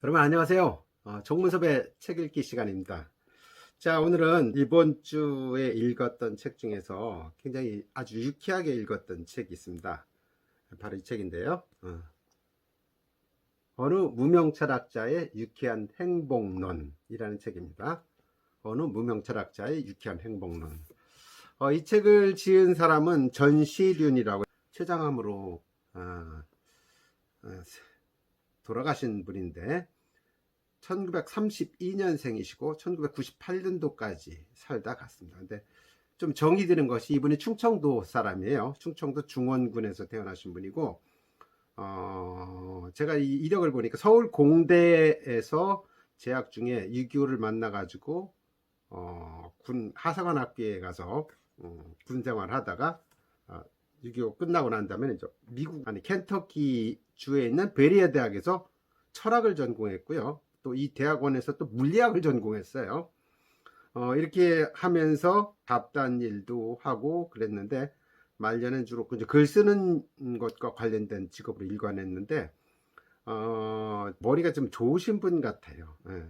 여러분 안녕하세요. 정문섭의 책 읽기 시간입니다. 자, 오늘은 이번 주에 읽었던 책 중에서 굉장히 아주 유쾌하게 읽었던 책이 있습니다. 바로 이 책인데요. 어느 무명 철학자의 유쾌한 행복론이라는 책입니다. 어느 무명 철학자의 유쾌한 행복론. 이 책을 지은 사람은 전시륜이라고 췌장암으로 돌아가신 분인데 1932년생이시고 1998년도까지 살다 갔습니다. 근데 좀 정이 드는 것이 이분이 충청도 사람이에요. 충청도 중원군에서 태어나신 분이고 제가 이 이력을 보니까 서울 공대에서 재학 중에 6.25를 만나가지고 군 하사관 학교에 가서 군 생활을 하다가 6.25 끝나고 난 다음에 이제 미국 켄터키 주에 있는 베리아 대학에서 철학을 전공했고요. 또 이 대학원에서 또 물리학을 전공했어요. 이렇게 하면서 잡다한 일도 하고 그랬는데 말년엔 주로 이제 글 쓰는 것과 관련된 직업으로 일관했는데 머리가 좀 좋으신 분 같아요. 예.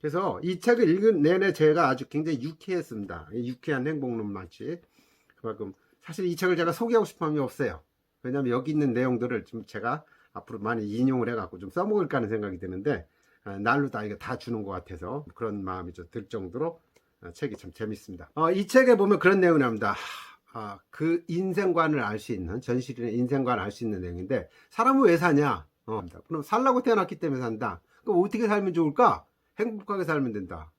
그래서 이 책을 읽은 내내 제가 아주 굉장히 유쾌했습니다. 유쾌한 행복론 마치 그만큼 사실 이 책을 제가 소개하고 싶은 마음이 없어요. 왜냐하면 여기 있는 내용들을 좀 제가 앞으로 많이 인용을 해갖고 좀 써먹을까 하는 생각이 드는데 날로 다 이거 다 주는 것 같아서 그런 마음이 좀 들 정도로 책이 참 재밌습니다. 이 책에 보면 그런 내용이 나옵니다. 그 인생관을 알 수 있는 전시인의 인생관을 알 수 있는 내용인데 사람은 왜 사냐? 그럼 살라고 태어났기 때문에 산다. 그럼 어떻게 살면 좋을까? 행복하게 살면 된다.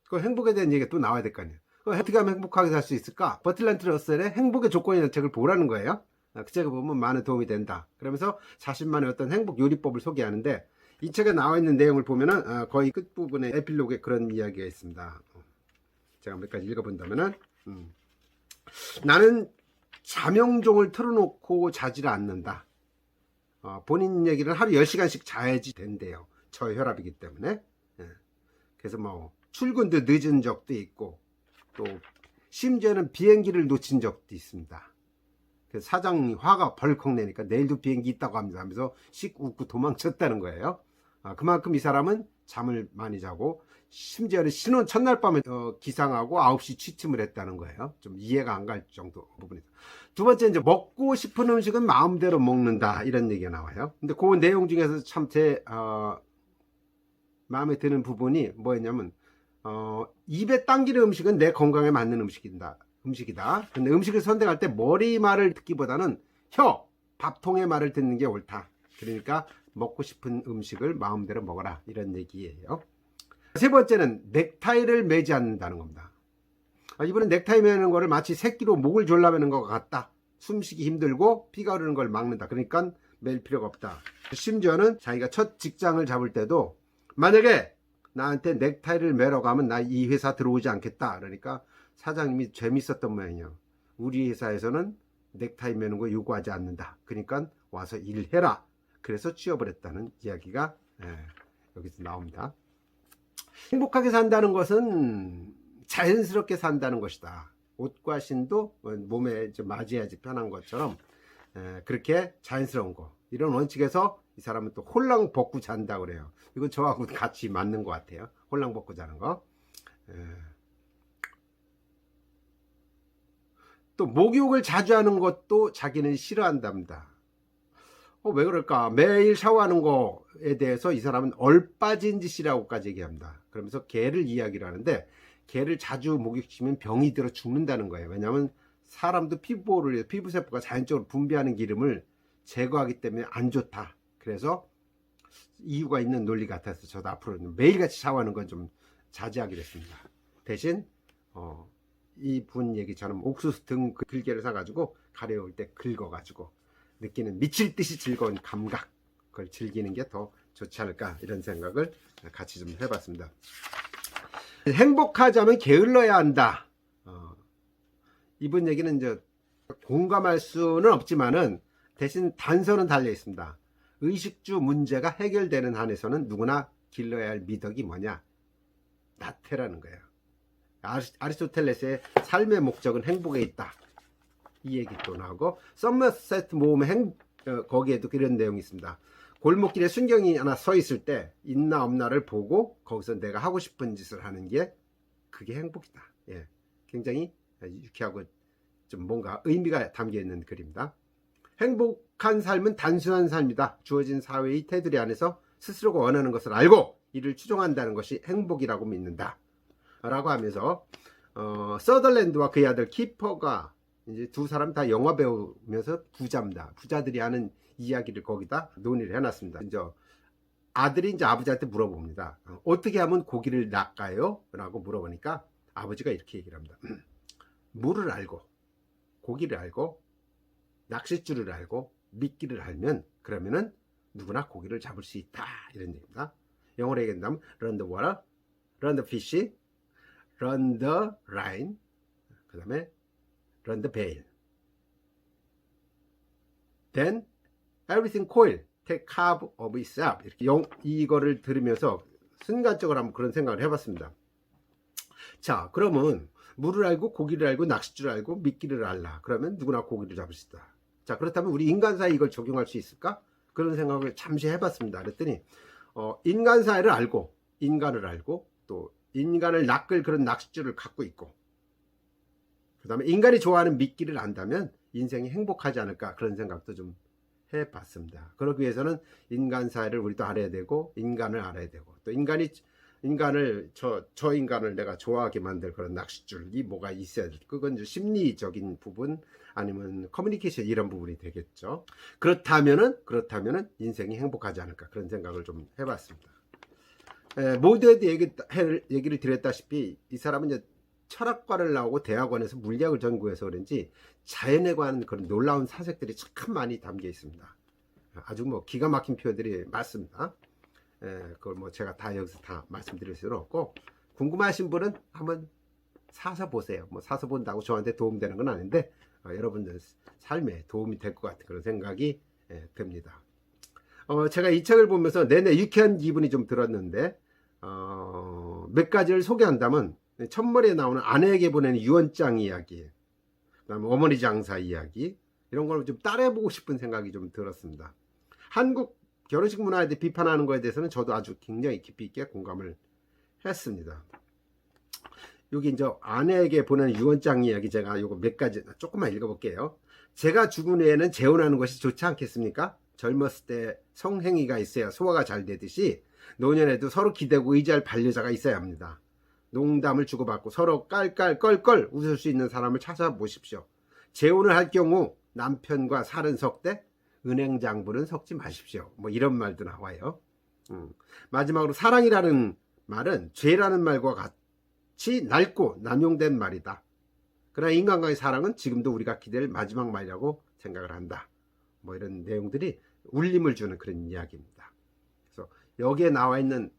그 행복에 대한 얘기가 또 나와야 될 거 아니에요. 어떻게 하면 행복하게 살 수 있을까? 버틀란트 러셀의 행복의 조건이라는 책을 보라는 거예요. 그 책을 보면 많은 도움이 된다. 그러면서 자신만의 어떤 행복 요리법을 소개하는데 이 책에 나와 있는 내용을 보면은 거의 끝부분에 에필로그에 그런 이야기가 있습니다. 제가 몇 가지 읽어본다면은 나는 자명종을 틀어놓고 자지를 않는다. 본인 얘기를 하루 10시간씩 자야지 된대요. 저혈압이기 때문에. 그래서 뭐 출근도 늦은 적도 있고 또 심지어는 비행기를 놓친 적도 있습니다. 그래서 사장이 화가 벌컥 내니까 내일도 비행기 있다고 합니다 하면서 씩 웃고 도망쳤다는 거예요. 그만큼 이 사람은 잠을 많이 자고 심지어는 신혼 첫날 밤에 기상하고 9시 취침을 했다는 거예요. 좀 이해가 안 갈 정도 부분이죠. 두 번째, 이제 먹고 싶은 음식은 마음대로 먹는다 이런 얘기가 나와요. 근데 그 내용 중에서 참 제 마음에 드는 부분이 뭐였냐면 입에 당기는 음식은 내 건강에 맞는 음식이다. 근데 음식을 선택할 때 머리 말을 듣기보다는 밥통의 말을 듣는 게 옳다. 그러니까 먹고 싶은 음식을 마음대로 먹어라 이런 얘기예요. 세 번째는 넥타이를 매지 않는다는 겁니다. 이번엔 넥타이 매는 거를 마치 새끼로 목을 졸라매는 것 같다. 숨쉬기 힘들고 피가 흐르는 걸 막는다. 그러니까 맬 필요가 없다. 심지어는 자기가 첫 직장을 잡을 때도 만약에 나한테 넥타이를 매러 가면 나 이 회사 들어오지 않겠다. 그러니까 사장님이 재밌었던 모양이에요. 우리 회사에서는 넥타이 매는 거 요구하지 않는다. 그러니까 와서 일해라. 그래서 취업을 했다는 이야기가 여기서 나옵니다. 행복하게 산다는 것은 자연스럽게 산다는 것이다. 옷과 신도 몸에 맞이해야지 편한 것처럼 그렇게 자연스러운 거. 이런 원칙에서 이 사람은 또 홀랑 벗고 잔다고 그래요. 이건 저하고 같이 맞는 것 같아요. 홀랑 벗고 자는 거. 또 목욕을 자주 하는 것도 자기는 싫어한답니다. 왜 그럴까? 매일 샤워하는 거에 대해서 이 사람은 얼빠진 짓이라고까지 얘기합니다. 그러면서 개를 이야기를 하는데 개를 자주 목욕시키면 병이 들어 죽는다는 거예요. 왜냐하면 사람도 피부세포가 자연적으로 분비하는 기름을 제거하기 때문에 안 좋다. 그래서 이유가 있는 논리 같아서 저도 앞으로는 매일같이 샤워하는 건 좀 자제하기로 했습니다. 대신 이분 얘기처럼 옥수수 등 들개를 사가지고 가려울 때 긁어가지고 느끼는 미칠 듯이 즐거운 감각, 그걸 즐기는 게 더 좋지 않을까 이런 생각을 같이 좀 해봤습니다. 행복하자면 게을러야 한다. 이분 얘기는 이제 공감할 수는 없지만은 대신 단서는 달려 있습니다. 의식주 문제가 해결되는 한에서는 누구나 길러야 할 미덕이 뭐냐? 나태라는 거예요. 아리스토텔레스의 삶의 목적은 행복에 있다. 이 얘기 또 나오고 서머셋 모험의 거기에도 그런 내용이 있습니다. 골목길에 순경이 하나 서 있을 때 있나 없나를 보고 거기서 내가 하고 싶은 짓을 하는 게 그게 행복이다. 예, 굉장히 유쾌하고 좀 뭔가 의미가 담겨 있는 글입니다. 행복한 삶은 단순한 삶이다. 주어진 사회의 테두리 안에서 스스로가 원하는 것을 알고 이를 추종한다는 것이 행복이라고 믿는다. 라고 하면서 서덜랜드와 그의 아들 키퍼가 이제 두 사람 다 영화 배우면서 부자입니다. 부자들이 하는 이야기를 거기다 논의를 해놨습니다. 이제 아들이 이제 아버지한테 물어봅니다. 어떻게 하면 고기를 낚아요? 라고 물어보니까 아버지가 이렇게 얘기를 합니다. 물을 알고 고기를 알고 낚싯줄을 알고 미끼를 알면 그러면은 누구나 고기를 잡을 수 있다. 이런 얘기입니다. 영어로 얘기한다면 run the water, run the fish, run the line, 그 다음에 run the bail. Then everything coil, take care of itself. 이렇게 이거를 들으면서 순간적으로 한번 그런 생각을 해봤습니다. 자, 그러면 물을 알고 고기를 알고 낚싯줄을 알고 미끼를 알라. 그러면 누구나 고기를 잡을 수 있다. 자, 그렇다면 우리 인간사에 이걸 적용할 수 있을까? 그런 생각을 잠시 해봤습니다. 그랬더니 인간사회를 알고 인간을 알고 또 인간을 낚을 그런 낚싯줄을 갖고 있고 그 다음에 인간이 좋아하는 미끼를 안다면 인생이 행복하지 않을까 그런 생각도 좀 해봤습니다. 그러기 위해서는 인간사회를 우리도 알아야 되고 인간을 알아야 되고 또 인간을 저 인간을 내가 좋아하게 만들 그런 낚싯줄이 뭐가 있어야 돼. 그건 이제 심리적인 부분 아니면 커뮤니케이션 이런 부분이 되겠죠. 그렇다면은 인생이 행복하지 않을까 그런 생각을 좀 해봤습니다. 모두에도 얘기를 드렸다시피 이 사람은 이제 철학과를 나오고 대학원에서 물리학을 전공해서 그런지 자연에 관한 그런 놀라운 사색들이 참 많이 담겨 있습니다. 아주 뭐 기가 막힌 표현들이 많습니다. 그걸 뭐 제가 다 여기서 다 말씀드릴 수는 없고 궁금하신 분은 한번 사서 보세요. 뭐 사서 본다고 저한테 도움되는 건 아닌데 여러분들 삶에 도움이 될 것 같은 그런 생각이 듭니다. 제가 이 책을 보면서 내내 유쾌한 기분이 좀 들었는데 몇 가지를 소개한다면 첫머리에 나오는 아내에게 보내는 유언장 이야기, 그다음에 어머니 장사 이야기 이런 걸 좀 따라해보고 싶은 생각이 좀 들었습니다. 한국 결혼식 문화에 대해 비판하는 것에 대해서는 저도 아주 굉장히 깊이 있게 공감을 했습니다. 여기 이제 아내에게 보내는 유언장 이야기 제가 요거 몇 가지 조금만 읽어볼게요. 제가 죽은 후에는 재혼하는 것이 좋지 않겠습니까? 젊었을 때 성행위가 있어야 소화가 잘 되듯이 노년에도 서로 기대고 의지할 반려자가 있어야 합니다. 농담을 주고받고 서로 깔깔껄껄 웃을 수 있는 사람을 찾아보십시오. 재혼을 할 경우 남편과 살은 섞되 은행 장부는 섞지 마십시오. 뭐 이런 말도 나와요. 마지막으로 사랑이라는 말은 죄라는 말과 같이 낡고 남용된 말이다. 그러나 인간과의 사랑은 지금도 우리가 기댈 마지막 말이라고 생각을 한다. 뭐 이런 내용들이 울림을 주는 그런 이야기입니다. 그래서 여기에 나와 있는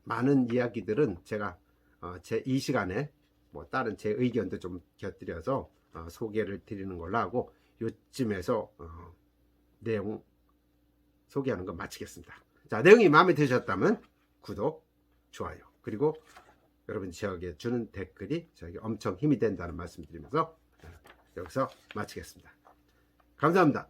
많은 이야기들은 제가 이 시간에 뭐 다른 제 의견도 좀 곁들여서 소개를 드리는 걸로 하고 요쯤에서 내용 소개하는 거 마치겠습니다. 자, 내용이 마음에 드셨다면 구독, 좋아요, 그리고 여러분 지역에 주는 댓글이 저에게 엄청 힘이 된다는 말씀 드리면서 여기서 마치겠습니다. 감사합니다.